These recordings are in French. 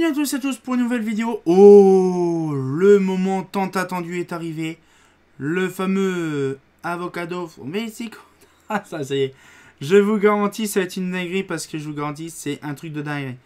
Bienvenue à tous et à tous pour une nouvelle vidéo. Oh, le moment tant attendu est arrivé. Le fameux avocado au Mexique. Ah, ça y est. Je vous garantis, ça va être une dinguerie parce que je vous garantis, c'est un truc de dinguerie.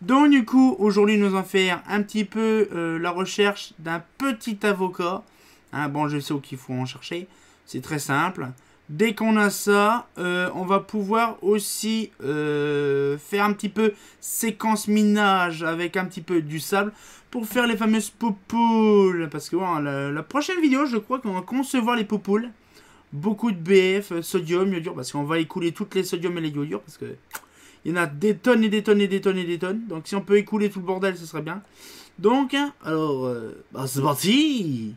Donc du coup, aujourd'hui, nous allons faire un petit peu la recherche d'un petit avocat. Hein, bon, je sais où qu'il faut en chercher. C'est très simple. Dès qu'on a ça, on va pouvoir aussi faire un petit peu séquence minage avec un petit peu du sable pour faire les fameuses poupoules. Parce que voilà, la prochaine vidéo, je crois qu'on va concevoir les poupoules. Beaucoup de BF, sodium, iodure, parce qu'on va écouler toutes les sodium et les iodures, parce que il y en a des tonnes et des tonnes et des tonnes et des tonnes. Donc si on peut écouler tout le bordel, ce serait bien. Donc, alors, c'est parti!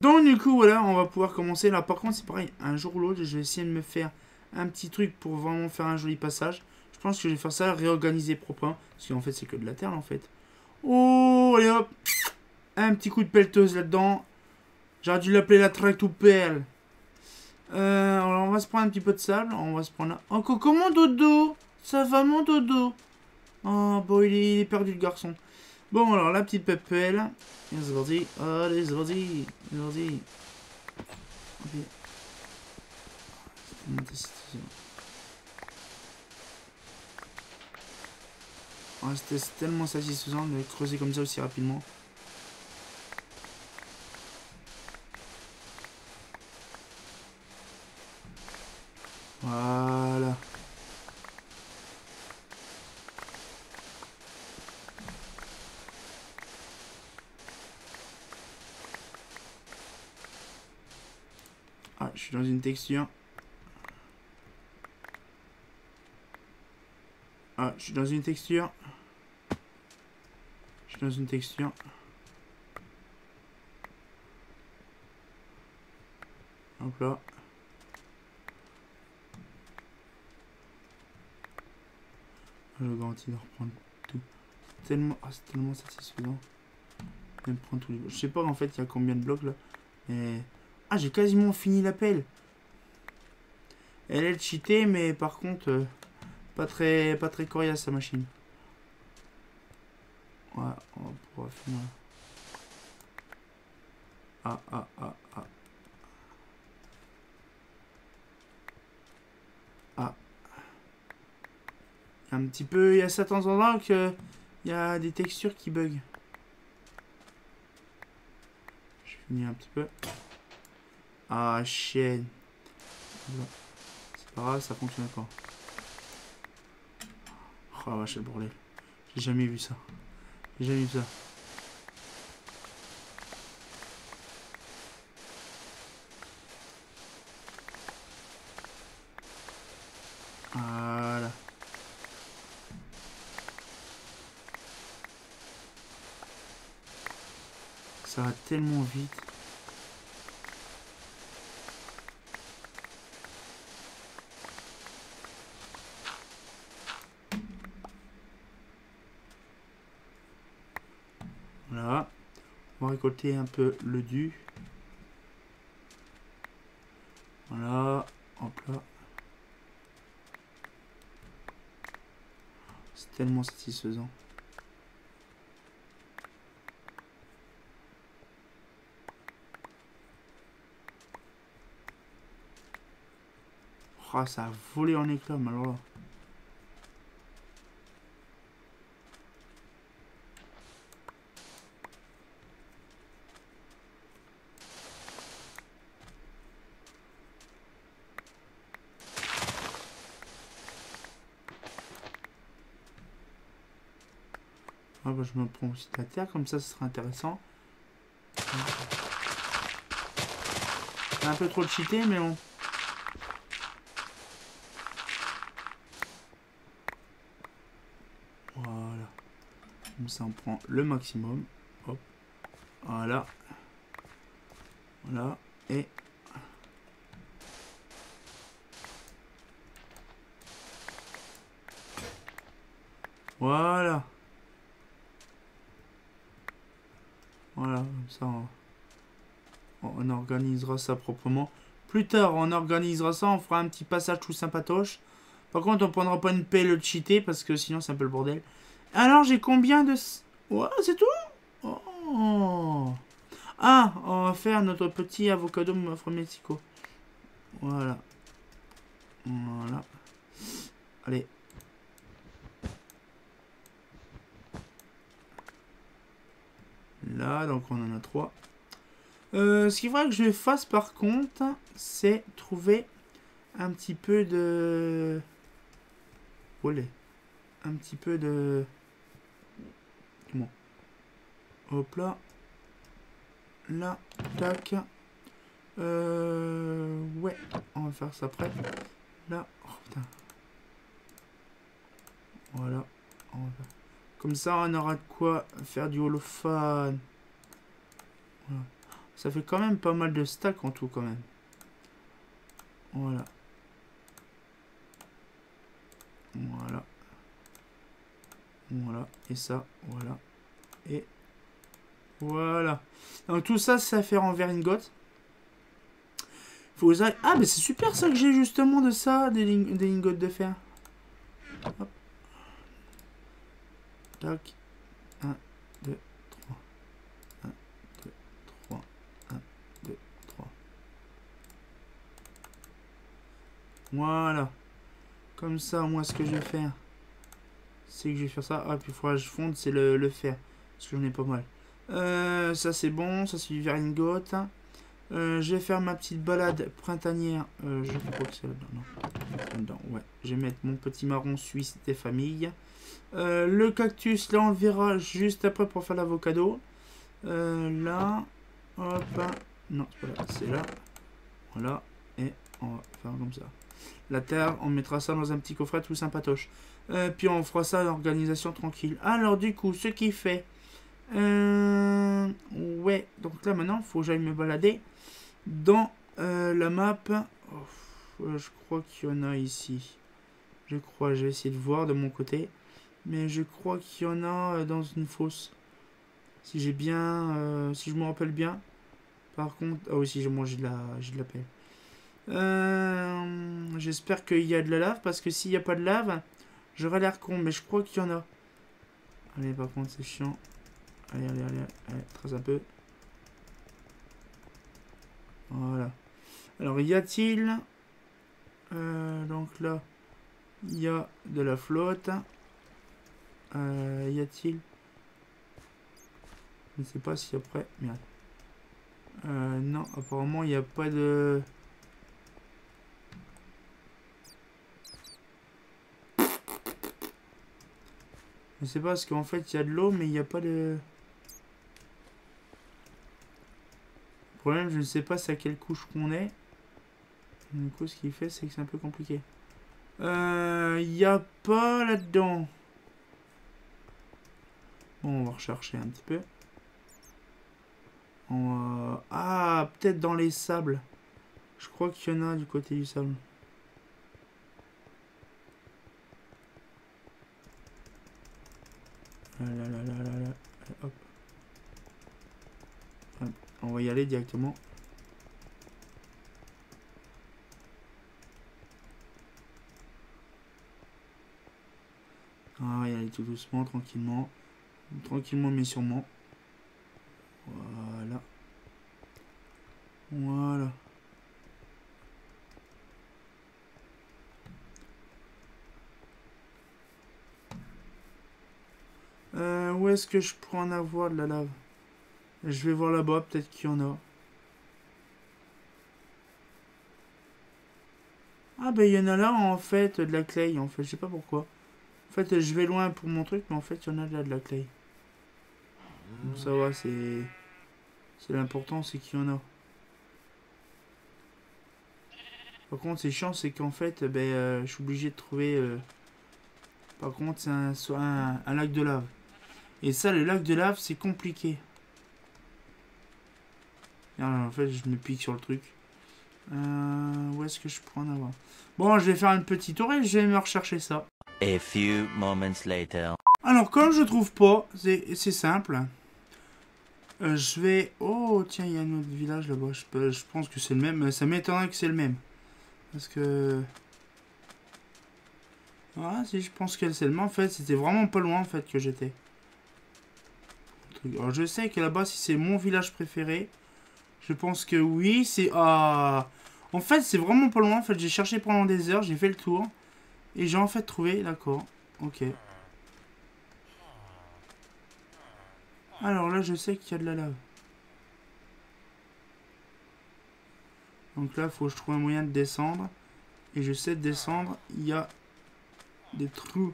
Donc du coup voilà, on va pouvoir commencer. Là par contre c'est pareil, un jour ou l'autre je vais essayer de me faire un petit truc pour vraiment faire un joli passage. Je pense que je vais faire ça, réorganiser proprement. Parce qu'en fait c'est que de la terre là, en fait. Oh allez hop, un petit coup de pelleteuse là-dedans. J'aurais dû l'appeler la tractopelle. Alors on va se prendre un petit peu de sable. On va se prendre... Oh coco mon dodo. Ça va mon dodo. Oh bon il est perdu le garçon. Bon, alors, la petite pépelle. C'est parti. Allez, c'est parti. C'est parti. Oh, c'était tellement satisfaisant de creuser comme ça aussi rapidement. Voilà. Ah, je suis dans une texture. Ah, je suis dans une texture. Je suis dans une texture. Hop là. Je garantis de reprendre tout. C'est tellement satisfaisant. Je vais me prendre tous les blocs. Je sais pas en fait il y a combien de blocs là. Mais... Ah, j'ai quasiment fini la pelle. Elle est cheatée, mais par contre, pas très coriace sa machine. Ouais, on va pouvoir finir. Ah. Un petit peu, il y a certains endroits que il y a des textures qui bug. Je finis un petit peu. Ah, chienne. C'est pas grave, ça fonctionne pas. Oh la vache, le bordel. J'ai jamais vu ça. J'ai jamais vu ça. Voilà. Ça va tellement vite. Voilà. On va récolter un peu le dû. Voilà. Hop là. C'est tellement satisfaisant. Oh, ça a volé en éclats, mais alors là. Ah bah, je me prends aussi de la terre, comme ça ce sera intéressant. C'est un peu trop cheaté, mais bon. Voilà. Comme ça on prend le maximum. Hop. Voilà. Voilà. Et... Voilà. Voilà, comme ça on organisera ça proprement. Plus tard, on organisera ça, on fera un petit passage tout sympatoche. Par contre, on prendra pas une pelle cheatée parce que sinon c'est un peu le bordel. Alors, j'ai combien de... Ouais, c'est tout. Oh. Ah, on va faire notre petit avocado from Mexico. Voilà. Voilà. Allez. Là, donc on en a 3. Ce qu'il faudrait que je fasse par contre, c'est trouver un petit peu de... Olé. Un petit peu de... Comment? Hop là. Là. Tac. Ouais. On va faire ça après. Là. Oh putain. Voilà. On va faire... Comme ça, on aura de quoi faire du holophane. Voilà. Ça fait quand même pas mal de stacks en tout, quand même. Voilà. Voilà. Voilà. Et ça, voilà. Et voilà. Donc tout ça, ça fait en verringotte. Faut que j'aille... Ah, mais c'est super ça que j'ai justement de ça, des lingots de fer. Hop. Tac. 1, 2, 3. 1, 2, 3. 1, 2, 3. Voilà. Comme ça, moi, ce que je vais faire, c'est que je vais faire ça. Ah, puis il faudra que je fonde, c'est le fer. Parce que j'en ai pas mal. Ça, c'est bon. Ça, c'est du verringotte. Je vais faire ma petite balade printanière. Je crois que c'est là-dedans. Non. Là-dedans, ouais. Je vais mettre mon petit marron suisse des familles. Le cactus, là, on le verra juste après pour faire l'avocado. Là. Hop. Non, c'est pas là. C'est là. Voilà. Et on va faire comme ça. La terre, on mettra ça dans un petit coffret tout sympatoche. Puis on fera ça d'organisation tranquille. Alors, du coup, ce qui fait... ouais. Donc là, maintenant, il faut que j'aille me balader dans la map. Oh, je crois qu'il y en a ici. Je crois, je vais essayer de voir de mon côté. Mais je crois qu'il y en a dans une fosse. Si j'ai bien... si je me rappelle bien. Par contre... Ah oui, si j'ai de la pelle. J'espère qu'il y a de la lave. Parce que s'il n'y a pas de lave, j'aurais l'air con. Mais je crois qu'il y en a. Allez, par contre, c'est chiant. Allez, allez, allez. Allez, trace un peu. Voilà. Alors, y a-t-il... donc là, il y a de la flotte. Y a-t-il... Je ne sais pas si après... Merde. Non, apparemment, il n'y a pas de... Je sais pas, parce qu'en fait, il y a de l'eau, mais il n'y a pas de... Le problème, je ne sais pas c'est à quelle couche qu'on est. Du coup, ce qu'il fait, c'est que c'est un peu compliqué. Il n'y a pas là-dedans. Bon, on va rechercher un petit peu. Ah, peut-être dans les sables. Je crois qu'il y en a du côté du sable. Là, là, là, là, là, là. Hop. Hop. On va y aller directement. On va y aller tout doucement, tranquillement. Tranquillement, mais sûrement. Voilà. Voilà. Où est-ce que je pourrais en avoir de la lave? Je vais voir là-bas, peut-être qu'il y en a. Ah ben il y en a là en fait, de la clay en fait, je sais pas pourquoi. En fait je vais loin pour mon truc, mais en fait il y en a là de la clay. Donc ça va, c'est l'important, c'est qu'il y en a. Par contre c'est chiant, c'est qu'en fait je suis obligé de trouver... Par contre c'est un lac de lave. Et ça, le lac de lave, c'est compliqué. En fait, je me pique sur le truc. Où est-ce que je pourrais en avoir? Bon, je vais faire une petite tour et je vais me rechercher ça. A few moments later. Alors, comme je trouve pas, c'est simple. Je vais... Oh, tiens, il y a un autre village là-bas. Je pense que c'est le même. Ça m'étonnerait que c'est le même. Parce que... Ah si, je pense qu'elle c'est le main. En fait, c'était vraiment pas loin en fait que j'étais. Alors je sais que là-bas, si c'est mon village préféré, je pense que oui, c'est... Ah... En fait, c'est vraiment pas loin. En fait, j'ai cherché pendant des heures, j'ai fait le tour. Et j'ai en fait trouvé, d'accord. Ok. Alors là, je sais qu'il y a de la lave. Donc là, il faut que je trouve un moyen de descendre. Et je sais de descendre, il y a des trous.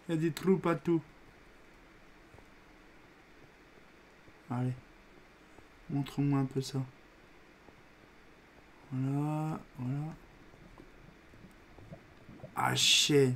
Il y a des trous partout. Allez. Montre-moi un peu ça. Voilà, voilà. Ah, shit.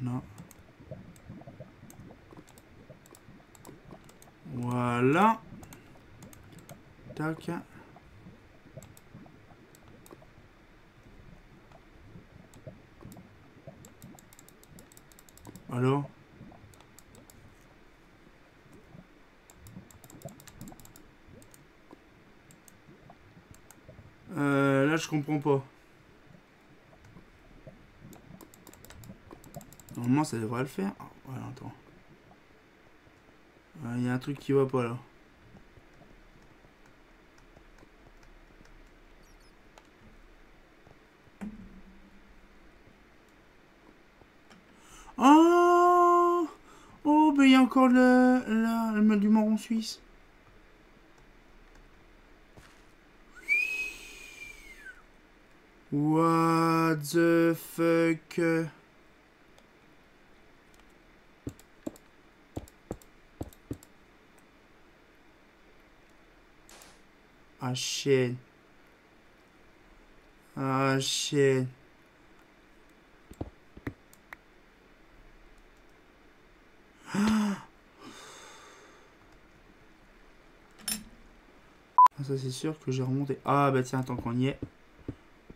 Non. Voilà. Tac. Alors? Là, je comprends pas. Normalement, ça devrait le faire. Oh, voilà, attends. Il y a un truc qui va pas là. Oh! Oh, ben il y a encore le du marron suisse. What the fuck? Ah shit. Ah shit. Ah, ça c'est sûr que j'ai remonté. Ah bah tiens, tant qu'on y est.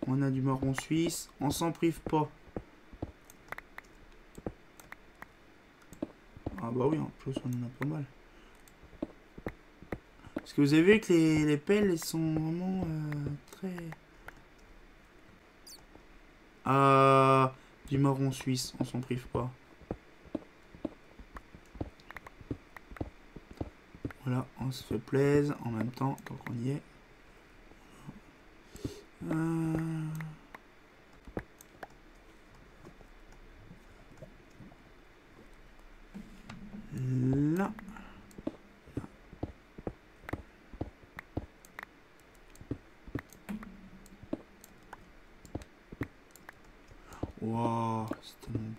On a du marron suisse. On s'en prive pas. Ah bah oui, en plus on en a pas mal. Parce que vous avez vu que les pelles, elles sont vraiment très... Ah, du marron suisse, on s'en prive pas. Voilà, on se fait plaisir en même temps, tant qu'on y est. Là. Wow, c'est tellement beau.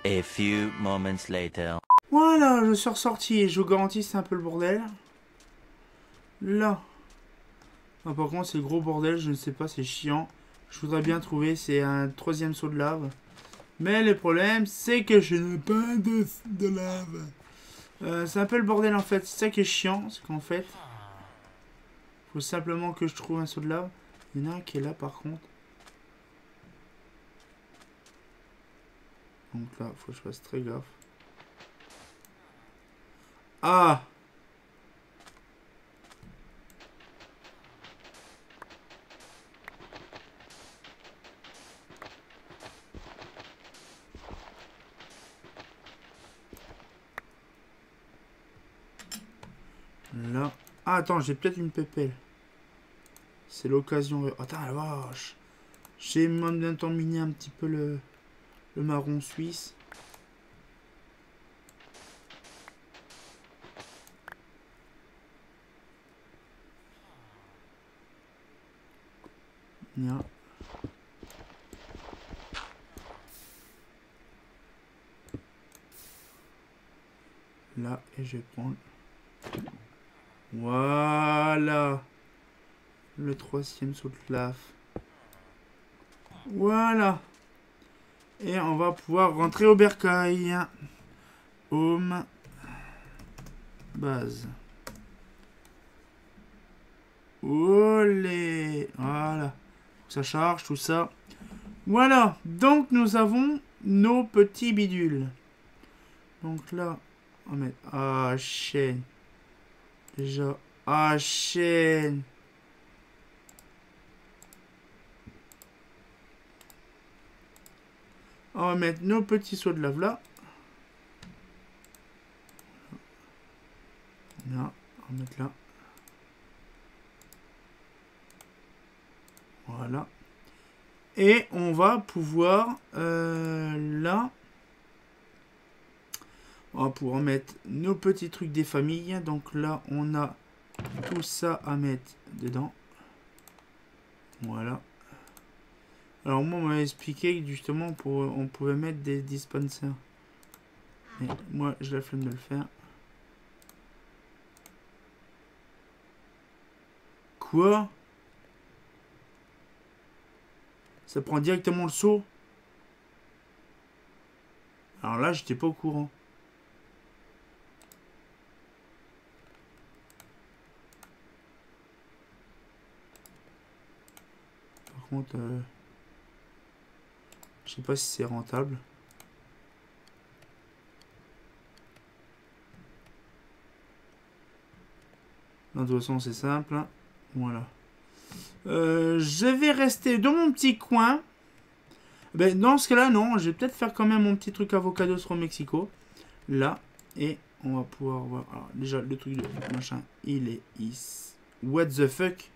A few moments later. Voilà, je suis ressorti et je vous garantis c'est un peu le bordel. Là. Ah, par contre c'est le gros bordel, je ne sais pas, c'est chiant. Je voudrais bien trouver, c'est un 3e seau de lave. Mais le problème, c'est que je n'ai pas de lave. C'est un peu le bordel en fait. C'est ça qui est chiant, c'est qu'en fait, faut simplement que je trouve un seau de lave. Il y en a un qui est là par contre. Donc là, faut que je fasse très gaffe. Ah! Là. Ah, attends, j'ai peut-être une pépelle. C'est l'occasion. Attends, la vache. J'ai en même temps miné un petit peu le marron suisse. Là. Là, et je vais prendre. Voilà. Le 3e saut de lave. Voilà. Et on va pouvoir rentrer au bercail. Home. Base. Olé. Voilà. Ça charge, tout ça. Voilà. Donc, nous avons nos petits bidules. Donc là, on va mettre... Ah, chaîne. Déjà... Ah, chaîne. On va mettre nos petits seaux de lave là. Là, on va mettre là. Voilà. Et on va pouvoir là. On va pouvoir mettre nos petits trucs des familles. Donc là, on a tout ça à mettre dedans. Voilà. Alors moi, on m'a expliqué que justement, on pouvait mettre des dispensers. Mais moi, j'ai la flemme de le faire. Quoi? Ça prend directement le seau? Alors là, j'étais pas au courant. Par contre, je sais pas si c'est rentable. Non, de toute façon, c'est simple. Voilà. Je vais rester dans mon petit coin. Ben, dans ce cas-là, non. Je vais peut-être faire quand même mon petit truc avocados from Mexico. Là. Et on va pouvoir voir. Alors, déjà, le truc de machin, il est ici. What the fuck?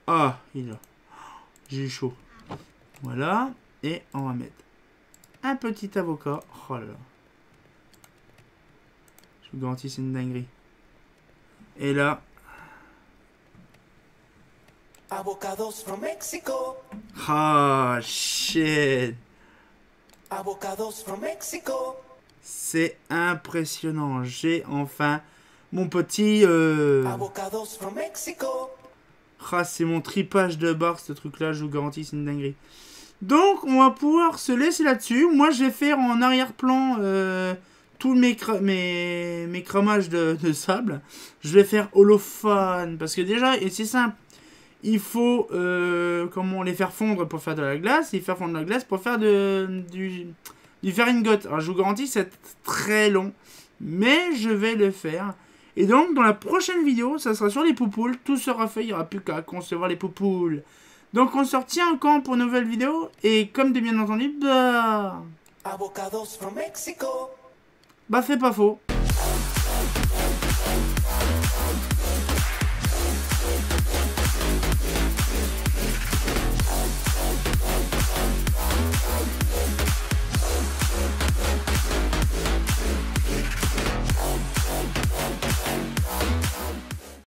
Ah, il est là. J'ai eu chaud. Voilà. Et on va mettre un petit avocat. Oh là là. Je vous garantis, c'est une dinguerie. Et là. Avocados from Mexico. Ah, shit. Avocados from Mexico. C'est impressionnant. J'ai enfin mon petit... Avocados from Mexico. Ah, c'est mon tripage de barre, ce truc-là. Je vous garantis, c'est une dinguerie. Donc, on va pouvoir se laisser là-dessus. Moi, je vais faire en arrière-plan tous mes cramages de sable. Je vais faire holophane. Parce que déjà, et c'est simple. Il faut comment les faire fondre pour faire de la glace. Et faire fondre de la glace pour faire du feringot. Alors, je vous garantis, c'est très long. Mais je vais le faire. Et donc, dans la prochaine vidéo, ça sera sur les poupoules. Tout sera fait, il n'y aura plus qu'à concevoir les poupoules. Donc, on se retient encore pour une nouvelle vidéo. Et comme de bien entendu, bah... Avocados from Mexico. Bah, c'est pas faux.